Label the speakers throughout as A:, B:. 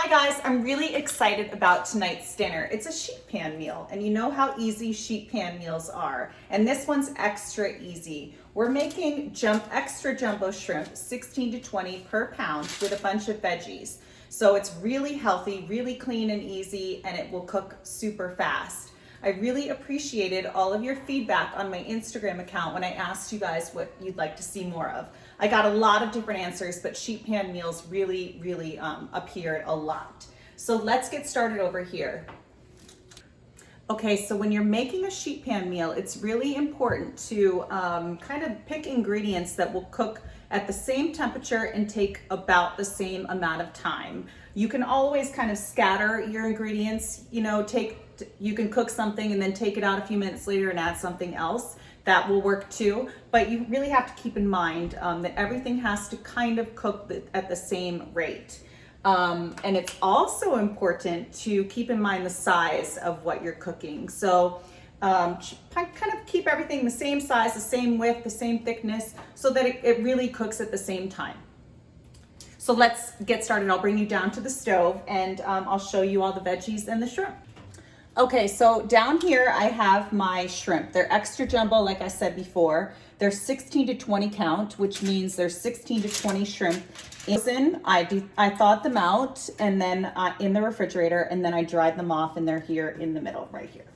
A: Hi guys, I'm really excited about tonight's dinner. It's a sheet pan meal, and you know how easy sheet pan meals are. And this one's extra easy. We're making extra jumbo shrimp, 16 to 20 per pound with a bunch of veggies. So it's really healthy, really clean and easy, and it will cook super fast. I really appreciated all of your feedback on my Instagram account when I asked you guys what you'd like to see more of. I got a lot of different answers, but sheet pan meals really appeared a lot. So let's get started over here. Okay, so when you're making a sheet pan meal, it's really important to kind of pick ingredients that will cook at the same temperature and take about the same amount of time. You can always kind of scatter your ingredients, you can cook something and then take it out a few minutes later and add something else. That will work too, but you really have to keep in mind that everything has to kind of cook at the same rate. And it's also important to keep in mind the size of what you're cooking. So kind of keep everything the same size, the same width, the same thickness, so that it really cooks at the same time. So let's get started. I'll bring you down to the stove and I'll show you all the veggies and the shrimp. Okay, so down here I have my shrimp. They're extra jumbo, like I said before. They're 16 to 20 count, which means there's 16 to 20 shrimp. I thawed them out and then in the refrigerator, and then I dried them off, and they're here in the middle right here.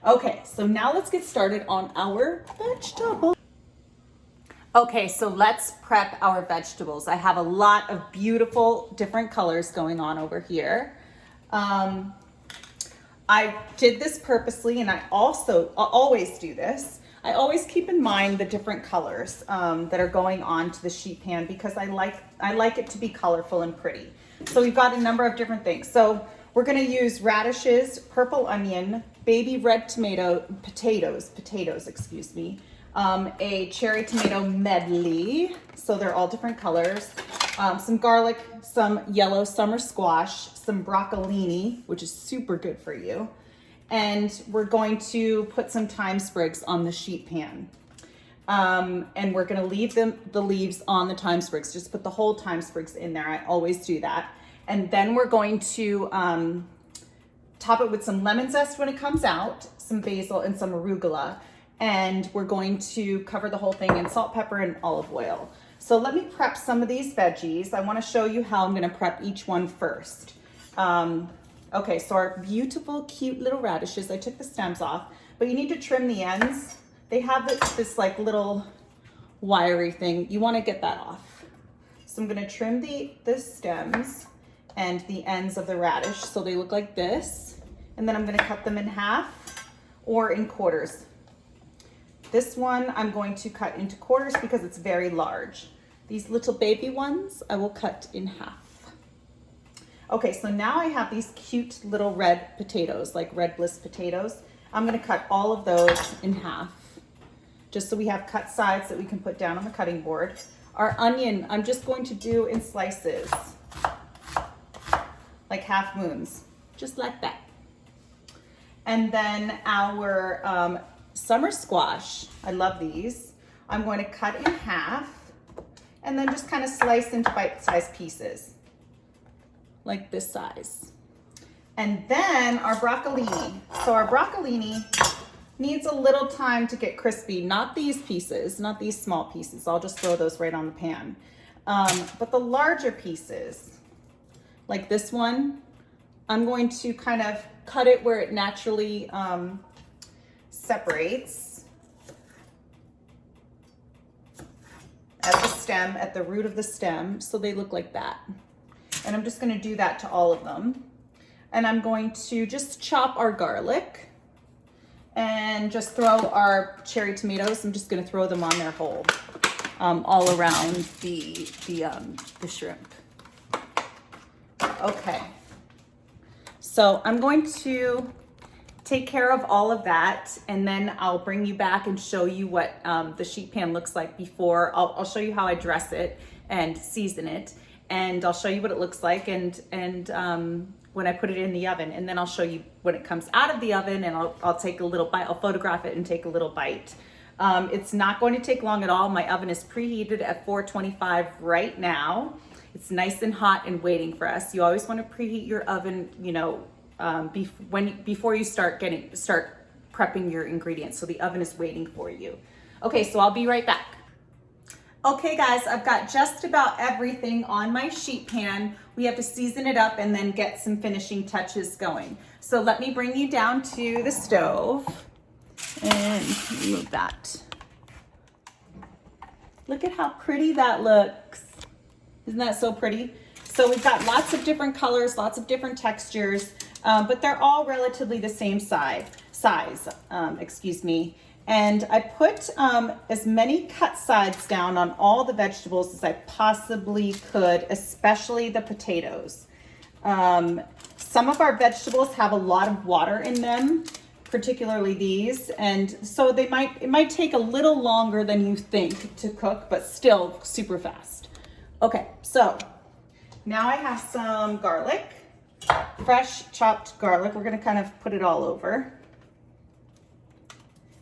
A: Okay, so now let's get started on our vegetables. Okay, so let's prep our vegetables. I have a lot of beautiful different colors going on over here. I did this purposely, and I always do this. I always keep in mind the different colors that are going on to the sheet pan, because I like it to be colorful and pretty. So we've got a number of different things. So we're gonna use radishes, purple onion, baby red potatoes, excuse me, a cherry tomato medley, so they're all different colors, some garlic, some yellow summer squash, some broccolini, which is super good for you, and we're going to put some thyme sprigs on the sheet pan. And we're gonna leave the leaves on the thyme sprigs, just put the whole thyme sprigs in there. I always do that. And then we're going to top it with some lemon zest when it comes out, some basil and some arugula, and we're going to cover the whole thing in salt, pepper, and olive oil. So let me prep some of these veggies. I wanna show you how I'm gonna prep each one first. Okay, so our beautiful, cute little radishes, I took the stems off, but you need to trim the ends. They have this like little wiry thing. You wanna get that off. So I'm gonna trim the stems and the ends of the radish so they look like this. And then I'm gonna cut them in half or in quarters. This one I'm going to cut into quarters because it's very large. These little baby ones I will cut in half. Okay, so now I have these cute little red potatoes, like red bliss potatoes. I'm gonna cut all of those in half, just so we have cut sides that we can put down on the cutting board. Our onion, I'm just going to do in slices, like half moons, just like that. And then our summer squash, I love these. I'm going to cut in half and then just kind of slice into bite-sized pieces, like this size. And then our broccolini. So our broccolini needs a little time to get crispy. Not these pieces, not these small pieces. I'll just throw those right on the pan. But the larger pieces, like this one, I'm going to kind of cut it where it naturally separates at the stem, at the root of the stem, so they look like that. And I'm just gonna do that to all of them. And I'm going to just chop our garlic and just throw our cherry tomatoes. I'm just gonna throw them on their whole, all around the shrimp. Okay, so I'm going to take care of all of that, and then I'll bring you back and show you what the sheet pan looks like before. I'll show you how I dress it and season it, and I'll show you what it looks like and when I put it in the oven, and then I'll show you when it comes out of the oven, and I'll take a little bite. I'll photograph it and take a little bite. It's not going to take long at all. My oven is preheated at 425 right now, It's nice and hot and waiting for us. You always want to preheat your oven, you know, before you start prepping your ingredients. So the oven is waiting for you. Okay, so I'll be right back. Okay guys, I've got just about everything on my sheet pan. We have to season it up and then get some finishing touches going. So let me bring you down to the stove and move that. Look at how pretty that looks. Isn't that so pretty? So we've got lots of different colors, lots of different textures, but they're all relatively the same size, excuse me. And I put as many cut sides down on all the vegetables as I possibly could, especially the potatoes. Some of our vegetables have a lot of water in them, particularly these, and so it might take a little longer than you think to cook, but still super fast. Okay, so now I have some garlic, fresh chopped garlic. We're gonna kind of put it all over.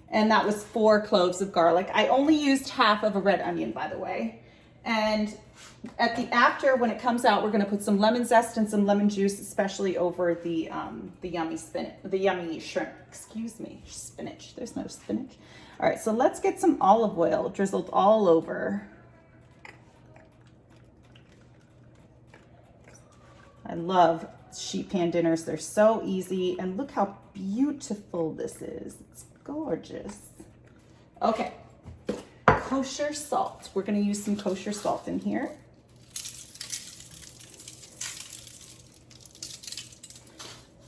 A: And that was 4 cloves of garlic. I only used half of a red onion, by the way. And when it comes out, we're gonna put some lemon zest and some lemon juice, especially over the yummy shrimp. Excuse me, spinach. There's no spinach. All right, so let's get some olive oil drizzled all over. I love sheet pan dinners. They're so easy, and look how beautiful this is. It's gorgeous. Okay, kosher salt. We're gonna use some kosher salt in here.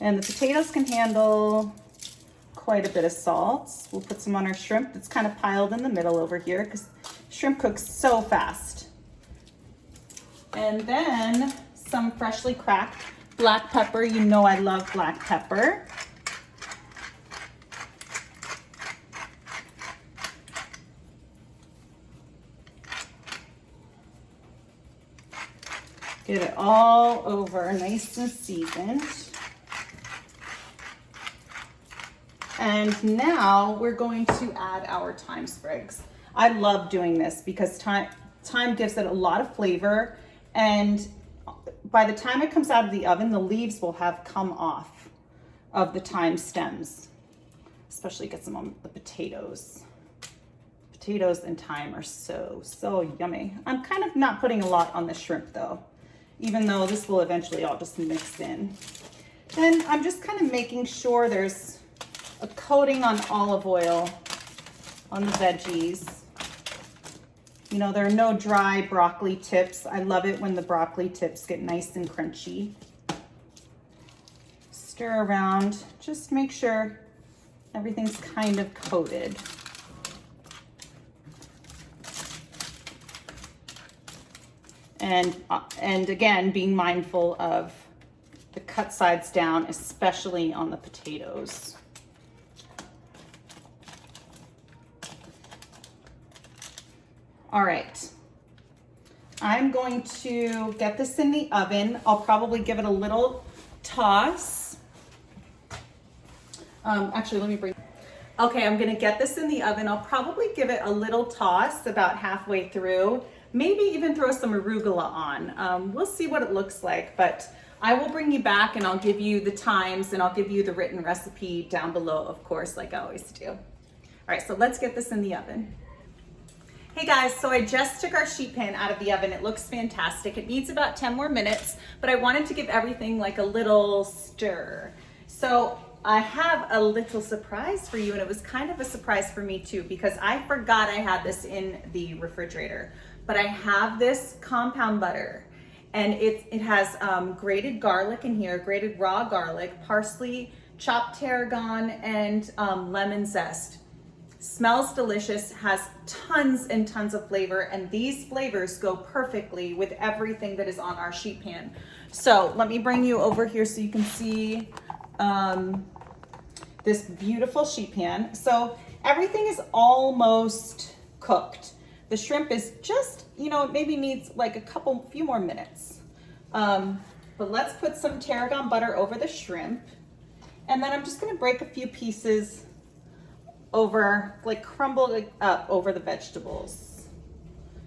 A: And the potatoes can handle quite a bit of salt. We'll put some on our shrimp that's kind of piled in the middle over here because shrimp cooks so fast. And then some freshly cracked black pepper. You know I love black pepper. Get it all over, nice and seasoned. And now we're going to add our thyme sprigs. I love doing this because thyme gives it a lot of flavor, and by the time it comes out of the oven, the leaves will have come off of the thyme stems. Especially get some on the potatoes. Potatoes and thyme are so yummy. I'm kind of not putting a lot on the shrimp though, even though this will eventually all just mix in. Then I'm just kind of making sure there's a coating on olive oil on the veggies. You know, there are no dry broccoli tips. I love it when the broccoli tips get nice and crunchy. Stir around, just make sure everything's kind of coated. And again, being mindful of the cut sides down, especially on the potatoes. All right, I'm going to get this in the oven. I'll probably give it a little toss. Actually, let me bring. Okay, I'm gonna get this in the oven. I'll probably give it a little toss about halfway through. Maybe even throw some arugula on. We'll see what it looks like, but I will bring you back and I'll give you the times and I'll give you the written recipe down below, of course, like I always do. All right, so let's get this in the oven. Hey guys, so I just took our sheet pan out of the oven. It looks fantastic. It needs about 10 more minutes, but I wanted to give everything like a little stir. So I have a little surprise for you, and it was kind of a surprise for me too, because I forgot I had this in the refrigerator. But I have this compound butter, and it has grated garlic in here, grated raw garlic, parsley, chopped tarragon, and lemon zest. Smells delicious, has tons and tons of flavor, and these flavors go perfectly with everything that is on our sheet pan. So let me bring you over here so you can see this beautiful sheet pan. So everything is almost cooked. The shrimp is just, you know, it maybe needs like a few more minutes. But let's put some tarragon butter over the shrimp. And then I'm just gonna break a few pieces over, like crumble it up over the vegetables,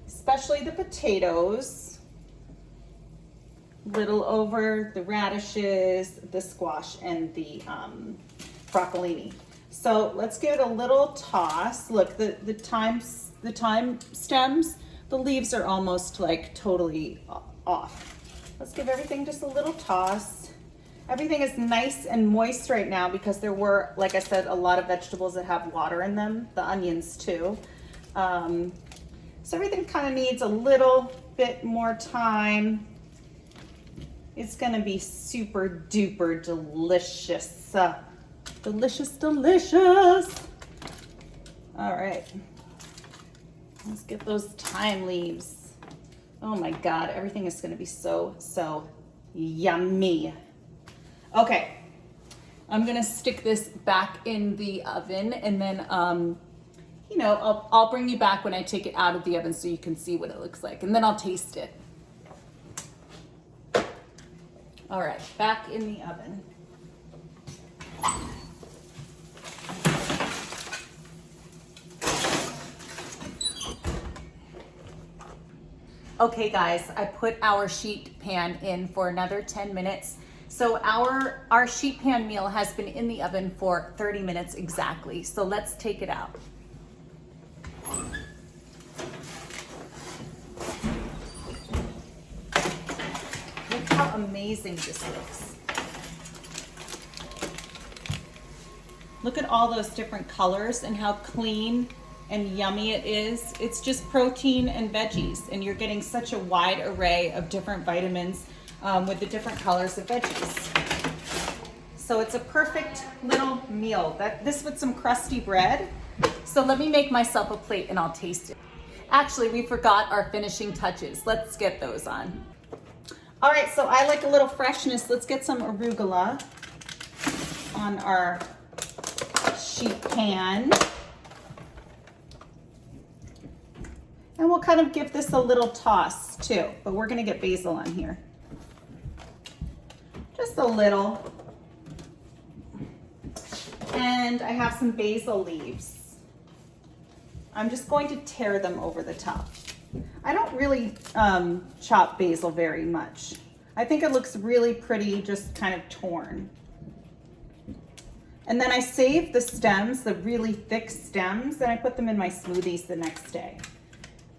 A: especially the potatoes. little over the radishes, the squash, and the broccolini. So let's give it a little toss. Look, the thyme stems, the leaves are almost like totally off. Let's give everything just a little toss. Everything is nice and moist right now because there were, like I said, a lot of vegetables that have water in them, the onions too. So everything kind of needs a little bit more time. It's gonna be super duper delicious. Delicious, delicious. All right, let's get those thyme leaves. Oh my God, everything is gonna be so, so yummy. Okay, I'm gonna stick this back in the oven and then, you know, I'll bring you back when I take it out of the oven so you can see what it looks like, and then I'll taste it. All right, back in the oven. Okay guys, I put our sheet pan in for another 10 minutes. So our sheet pan meal has been in the oven for 30 minutes exactly. So let's take it out. Look how amazing this looks. Look at all those different colors and how clean and yummy it is. It's just protein and veggies, and you're getting such a wide array of different vitamins with the different colors of veggies. So it's a perfect little meal. This with some crusty bread. So let me make myself a plate and I'll taste it. Actually, we forgot our finishing touches. Let's get those on. All right, so I like a little freshness. Let's get some arugula on our sheet pan. And we'll kind of give this a little toss too, but we're gonna get basil on here. Just a little. And I have some basil leaves. I'm just going to tear them over the top. I don't really chop basil very much. I think it looks really pretty, just kind of torn. And then I save the stems, the really thick stems, and I put them in my smoothies the next day.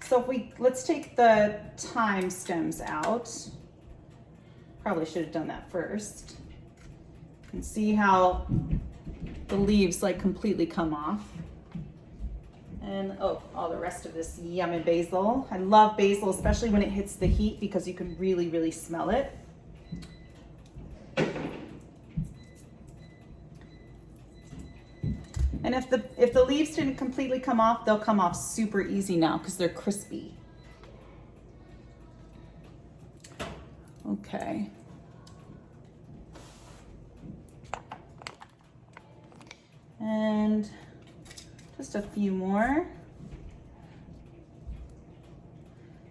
A: So let's take the thyme stems out. Probably should have done that first. And see how the leaves like completely come off. And oh, all the rest of this yummy basil. I love basil, especially when it hits the heat because you can really, really smell it. And if the leaves didn't completely come off, they'll come off super easy now because they're crispy. Okay. And just a few more.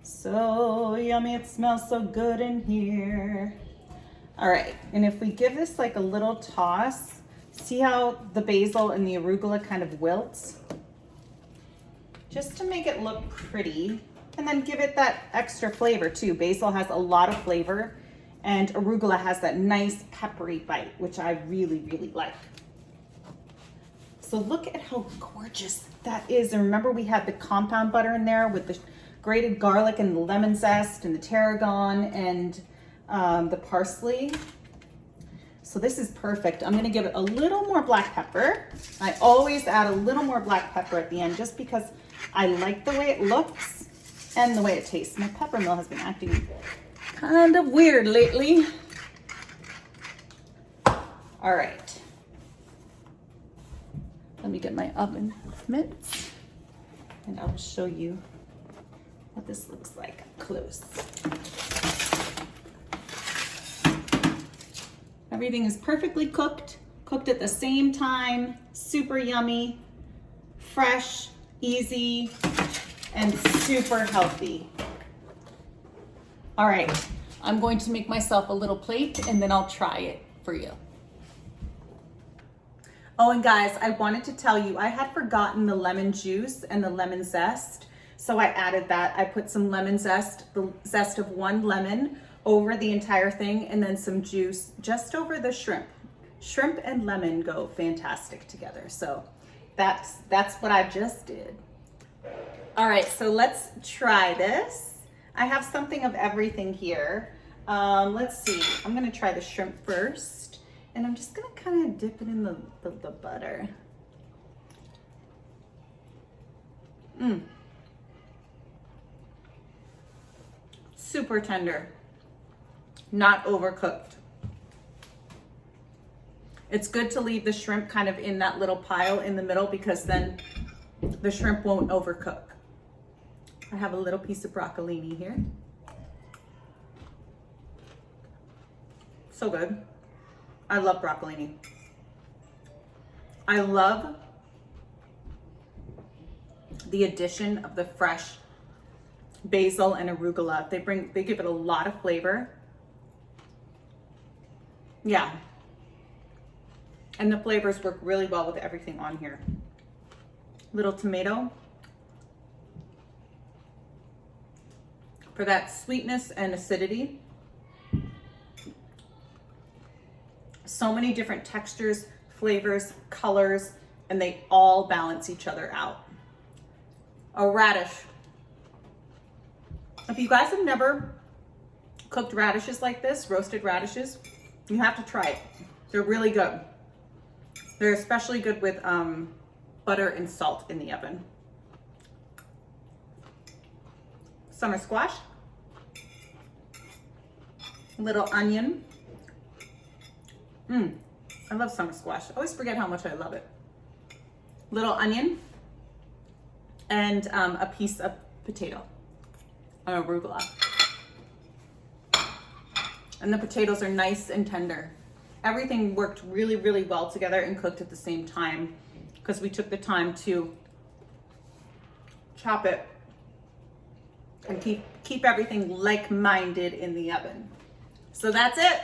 A: So yummy, it smells so good in here. All right, and if we give this like a little toss, see how the basil and the arugula kind of wilts? Just to make it look pretty, and then give it that extra flavor too. Basil has a lot of flavor, and arugula has that nice peppery bite, which I really, really like. So look at how gorgeous that is. And remember we had the compound butter in there with the grated garlic and the lemon zest and the tarragon and the parsley. So this is perfect. I'm gonna give it a little more black pepper. I always add a little more black pepper at the end just because I like the way it looks and the way it tastes. My pepper mill has been acting kind of weird lately. All right. Let me get my oven mitts and I'll show you what this looks like up close. Everything is perfectly cooked at the same time, super yummy, fresh, easy, and super healthy. All right, I'm going to make myself a little plate and then I'll try it for you. Oh, and guys, I wanted to tell you, I had forgotten the lemon juice and the lemon zest. So I added that. I put some lemon zest, the zest of one lemon, over the entire thing, and then some juice just over the shrimp. Shrimp and lemon go fantastic together. So that's what I just did. All right, so let's try this. I have something of everything here. Let's see, I'm gonna try the shrimp first, and I'm just gonna kind of dip it in the butter. Super tender, not overcooked. It's good to leave the shrimp kind of in that little pile in the middle because then the shrimp won't overcook. I have a little piece of broccolini here. So good. I love broccolini. I love the addition of the fresh basil and arugula. They give it a lot of flavor. Yeah. And the flavors work really well with everything on here. Little tomato for that sweetness and acidity. So many different textures, flavors, colors, and they all balance each other out. A radish. If you guys have never cooked radishes like this, roasted radishes, you have to try it. They're really good. They're especially good with butter and salt in the oven. Summer squash. Little onion. I love summer squash. I always forget how much I love it. Little onion and a piece of potato, an arugula. And the potatoes are nice and tender. Everything worked really, really well together and cooked at the same time because we took the time to chop it and keep everything like-minded in the oven. So that's it.